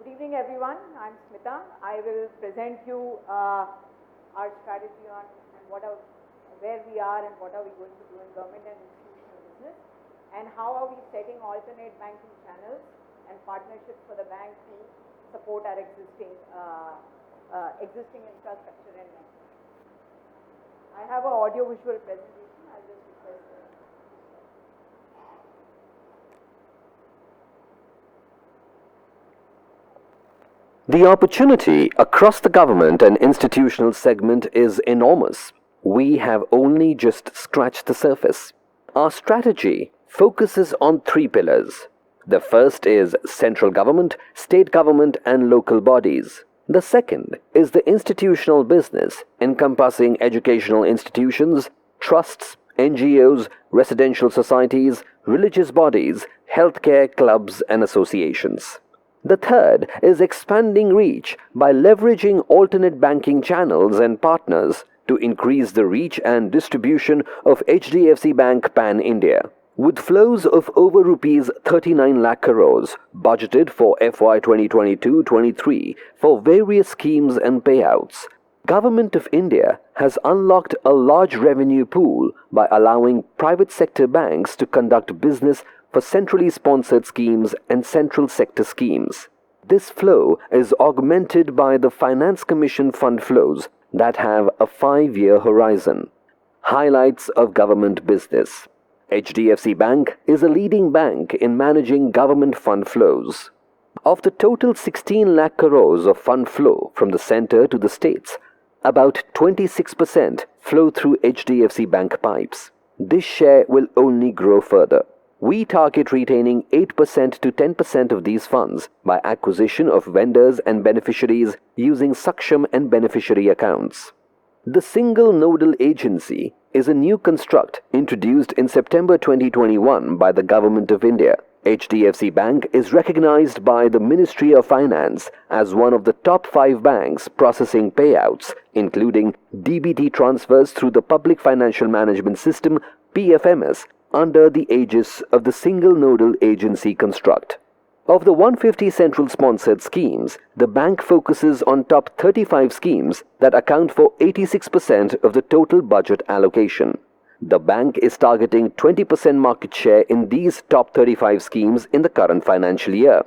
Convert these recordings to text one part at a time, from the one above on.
Good evening, everyone. I'm Smita. I will present you our strategy on where we are and what are we going to do in government and institutional business, and how are we setting alternate banking channels and partnerships for the bank to support our existing infrastructure and network. I have an audio-visual presentation. I'll just request it. The opportunity across the government and institutional segment is enormous. We have only just scratched the surface. Our strategy focuses on three pillars. The first is central government, state government, and local bodies. The second is the institutional business, encompassing educational institutions, trusts, NGOs, residential societies, religious bodies, healthcare clubs, and associations. The third is expanding reach by leveraging alternate banking channels and partners to increase the reach and distribution of Hdfc Bank Pan-India. With flows of over rupees 39 lakh crores budgeted for FY 2022-23 for various schemes and payouts, Government of India has unlocked a large revenue pool by allowing private sector banks to conduct business for centrally sponsored schemes and central sector schemes. This flow is augmented by the Finance Commission fund flows that have a 5-year horizon. Highlights of government business. HDFC Bank is a leading bank in managing government fund flows. Of the total 16 lakh crores of fund flow from the centre to the states, about 26% flow through HDFC Bank pipes. This share will only grow further. We target retaining 8% to 10% of these funds by acquisition of vendors and beneficiaries using Saksham and beneficiary accounts. The Single Nodal Agency is a new construct introduced in September 2021 by the Government of India. HDFC Bank is recognized by the Ministry of Finance as one of the top 5 banks processing payouts, including DBT transfers through the Public Financial Management System (PFMS) under the aegis of the Single Nodal Agency construct. Of the 150 central sponsored schemes, the bank focuses on top 35 schemes that account for 86% of the total budget allocation. The bank is targeting 20% market share in these top 35 schemes in the current financial year.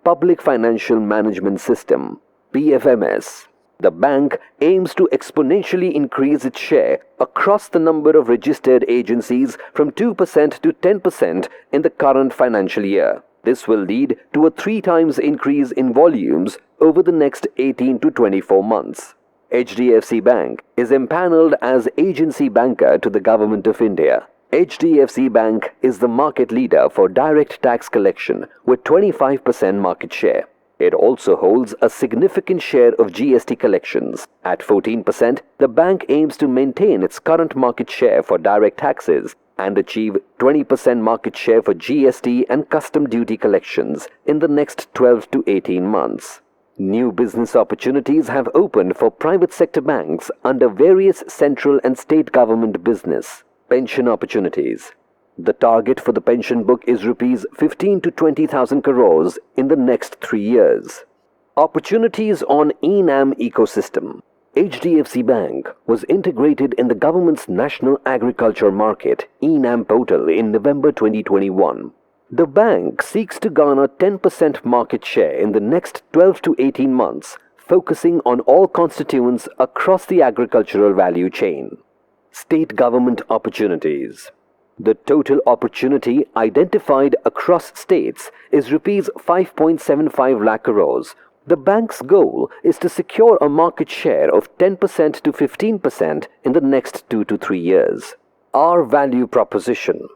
Public Financial Management System (PFMS). The bank aims to exponentially increase its share across the number of registered agencies from 2% to 10% in the current financial year. This will lead to a 3 times increase in volumes over the next 18 to 24 months. HDFC Bank is empaneled as agency banker to the Government of India. HDFC Bank is the market leader for direct tax collection with 25% market share. It also holds a significant share of GST collections. At 14%, the bank aims to maintain its current market share for direct taxes and achieve 20% market share for GST and custom duty collections in the next 12 to 18 months. New business opportunities have opened for private sector banks under various central and state government business. Pension opportunities. The target for the pension book is rupees 15 to 20,000 crores in the next 3 years. Opportunities on eNAM ecosystem. HDFC Bank was integrated in the government's National Agriculture Market eNAM portal in November 2021. The bank seeks to garner 10% market share in the next 12 to 18 months, focusing on all constituents across the agricultural value chain. State government opportunities. The total opportunity identified across states is rupees 5.75 lakh crores. The bank's goal is to secure a market share of 10% to 15% in the next 2 to 3 years. Our value proposition.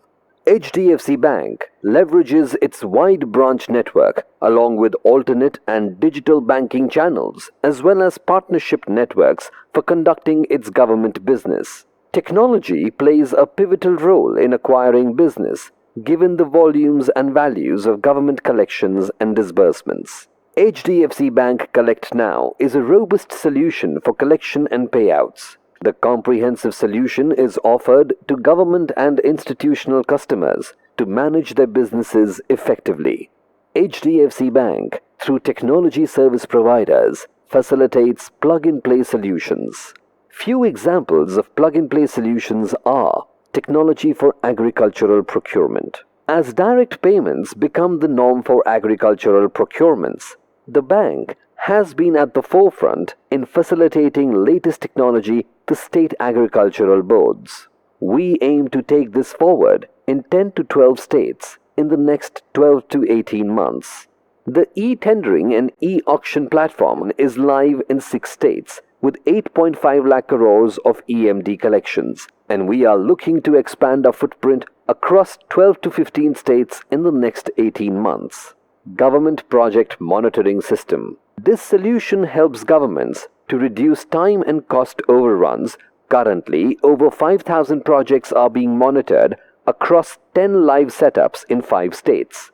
HDFC Bank leverages its wide branch network along with alternate and digital banking channels as well as partnership networks for conducting its government business. Technology plays a pivotal role in acquiring business, given the volumes and values of government collections and disbursements. HDFC Bank Collect Now is a robust solution for collection and payouts. The comprehensive solution is offered to government and institutional customers to manage their businesses effectively. HDFC Bank, through technology service providers, facilitates plug-and-play solutions. Few examples of plug-and-play solutions are technology for agricultural procurement. As direct payments become the norm for agricultural procurements, the bank has been at the forefront in facilitating latest technology to state agricultural boards. We aim to take this forward in 10 to 12 states in the next 12 to 18 months. The e-tendering and e-auction platform is live in 6 states with 8.5 lakh crores of EMD collections, and we are looking to expand our footprint across 12 to 15 states in the next 18 months. Government Project Monitoring System. This solution helps governments to reduce time and cost overruns. Currently, over 5,000 projects are being monitored across 10 live setups in 5 states.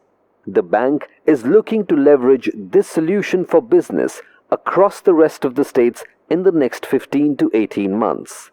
The bank is looking to leverage this solution for business across the rest of the states in the next 15 to 18 months.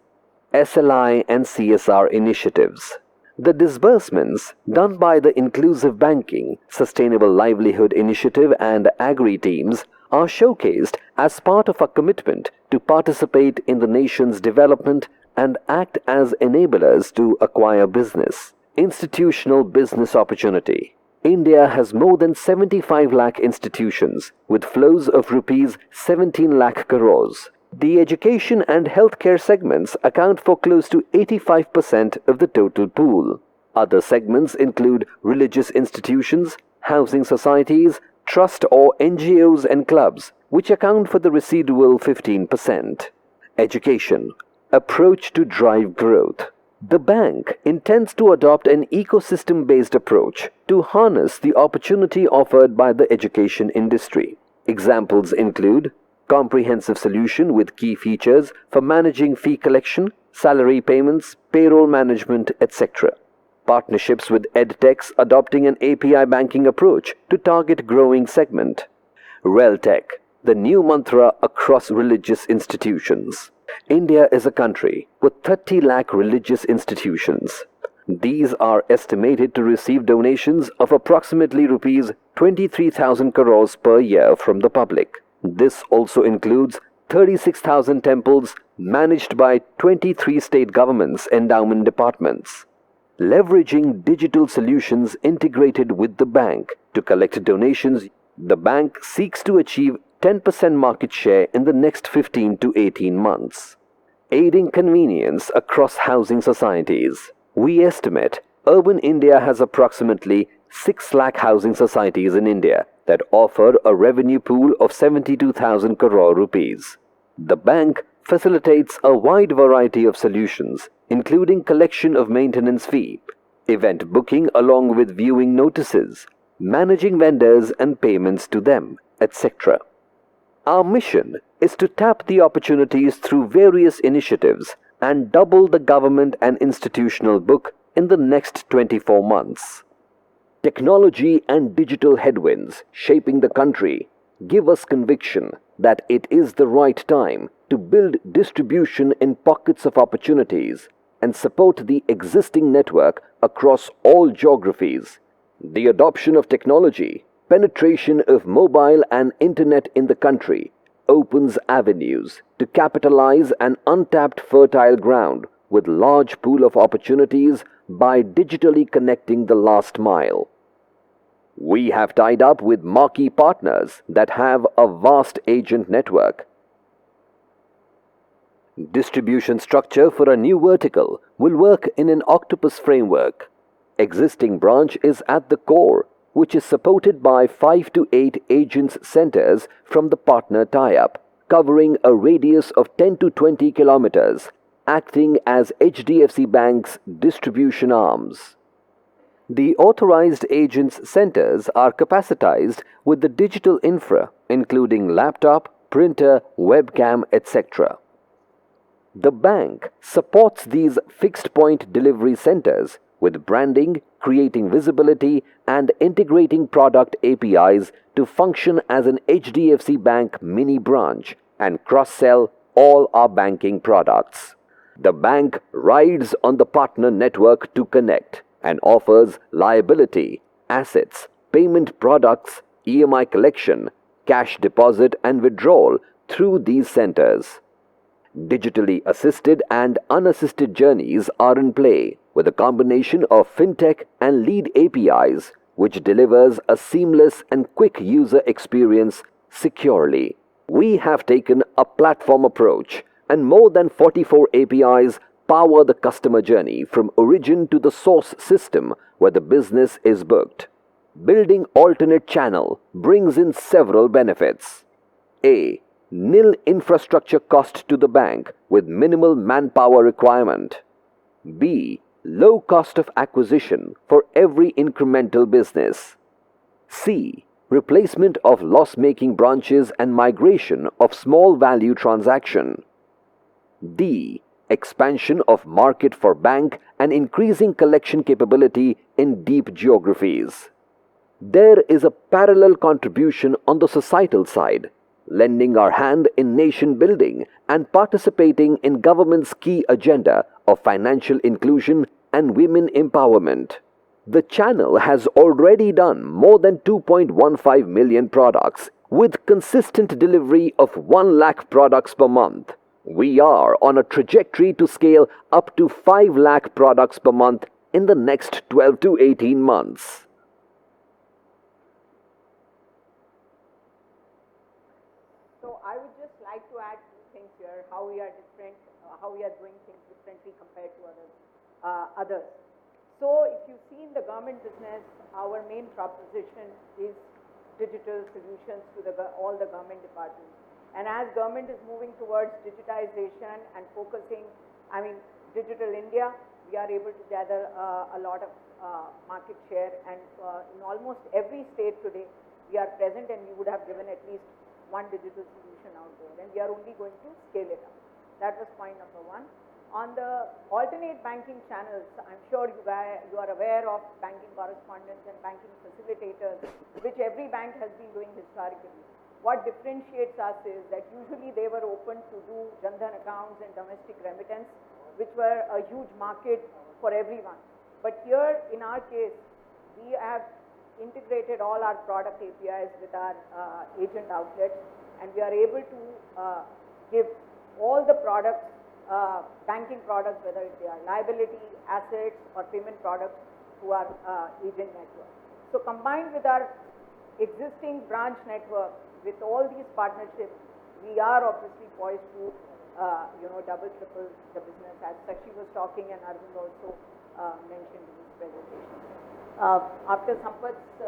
Sli and Csr Initiatives. The disbursements done by the Inclusive Banking, Sustainable Livelihood Initiative and Agri teams are showcased as part of our commitment to participate in the nation's development and act as enablers to acquire business. Institutional business opportunity. India has more than 75 lakh institutions with flows of rupees 17 lakh crores. The education and healthcare segments account for close to 85% of the total pool. Other segments include religious institutions, housing societies, trust or NGOs and clubs, which account for the residual 15%. Education. Approach to drive growth. The bank intends to adopt an ecosystem-based approach to harness the opportunity offered by the education industry. Examples include comprehensive solution with key features for managing fee collection, salary payments, payroll management, etc. Partnerships with edtechs adopting an API banking approach to target growing segment. RelTech, the new mantra across religious institutions. India is a country with 30 lakh religious institutions. These are estimated to receive donations of approximately rupees 23,000 crores per year from the public. This also includes 36,000 temples managed by 23 state governments' endowment departments. Leveraging digital solutions integrated with the bank to collect donations, the bank seeks to achieve 10% market share in the next 15 to 18 months. Aiding convenience across housing societies. We estimate urban India has approximately 6 lakh housing societies in India that offer a revenue pool of 72,000 crore rupees. The bank facilitates a wide variety of solutions, including collection of maintenance fee, event booking along with viewing notices, managing vendors and payments to them, etc. Our mission is to tap the opportunities through various initiatives and double the government and institutional book in the next 24 months. Technology and digital headwinds shaping the country give us conviction that it is the right time to build distribution in pockets of opportunities and support the existing network across all geographies. The adoption of technology, penetration of mobile and internet in the country opens avenues to capitalize an untapped fertile ground with large pool of opportunities by digitally connecting the last mile. We have tied up with marquee partners that have a vast agent network. Distribution structure for a new vertical will work in an octopus framework. Existing branch is at the core, which is supported by 5 to 8 agents centers from the partner tie-up, covering a radius of 10 to 20 kilometers, acting as Hdfc Bank's distribution arms. The authorized agents centers are capacitized with the digital infra, including laptop, printer, webcam, etc. The bank supports these fixed point delivery centers with branding, creating visibility, and integrating product APIs to function as an Hdfc Bank mini branch and cross-sell all our banking products. The bank rides on the partner network to connect and offers liability, assets, payment products, EMI collection, cash deposit and withdrawal through these centers. Digitally assisted and unassisted journeys are in play with a combination of fintech and lead APIs, which delivers a seamless and quick user experience securely. We have taken a platform approach, and more than 44 APIs power the customer journey from origin to the source system where the business is booked. Building alternate channel brings in several benefits. A. Nil infrastructure cost to the bank with minimal manpower requirement. B. Low cost of acquisition for every incremental business. C. Replacement of loss-making branches and migration of small value transaction. D. Expansion of market for bank and increasing collection capability in deep geographies. There is a parallel contribution on the societal side, lending our hand in nation building and participating in government's key agenda of financial inclusion and women empowerment. The channel has already done more than 2.15 million products with consistent delivery of 1 lakh products per month. We are on a trajectory to scale up to 5 lakh products per month in the next 12 to 18 months. So I would just like to add two things here, how we are different, how we are doing things differently compared to others. So if you see in the government business, our main proposition is digital solutions to all the government departments. And as government is moving towards digitization and focusing, Digital India, we are able to gather a lot of market share, and in almost every state today, we are present, and we would have given at least one digital solution out there, and we are only going to scale it up. That was point number one. On the alternate banking channels, I'm sure you are aware of banking correspondents and banking facilitators, which every bank has been doing historically. What differentiates us is that usually they were open to do Jan Dhan accounts and domestic remittance, which were a huge market for everyone. But here, in our case, we have integrated all our product APIs with our agent outlets, and we are able to give all the products, banking products, whether they are liability, assets, or payment products, to our agent network. So combined with our existing branch network, with all these partnerships, we are obviously poised to double, triple the business, as Sakshi was talking and Arvind also mentioned in his presentation. After Sampath's